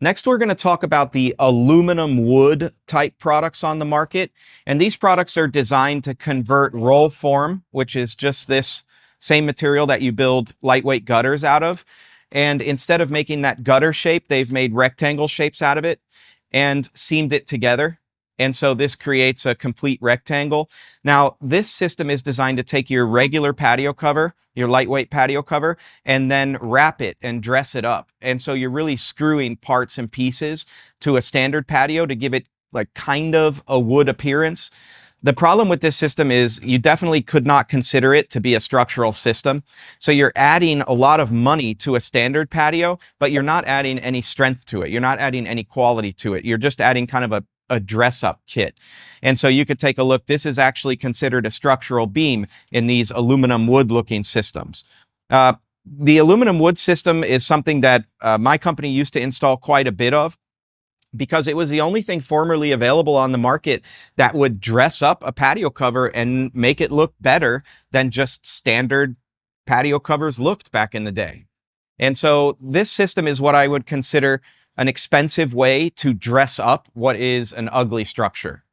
Next, we're going to talk about the aluminum wood type products on the market. And these products are designed to convert roll form, which is just this same material that you build lightweight gutters out of. And instead of making that gutter shape, they've made rectangle shapes out of it and seamed it together. And so this creates a complete rectangle. Now, this system is designed to take your regular patio cover, your lightweight patio cover, and then wrap it and dress it up. And so you're really screwing parts and pieces to a standard patio to give it like kind of a wood appearance. The problem with this system is you definitely could not consider it to be a structural system. So you're adding a lot of money to a standard patio, but you're not adding any strength to it. You're not adding any quality to it. You're just adding kind of a dress-up kit. And so you could take a look. This is actually considered a structural beam in these aluminum wood-looking systems. The aluminum wood system is something that my company used to install quite a bit of, because it was the only thing formerly available on the market that would dress up a patio cover and make it look better than just standard patio covers looked back in the day. And so this system is what I would consider an expensive way to dress up what is an ugly structure.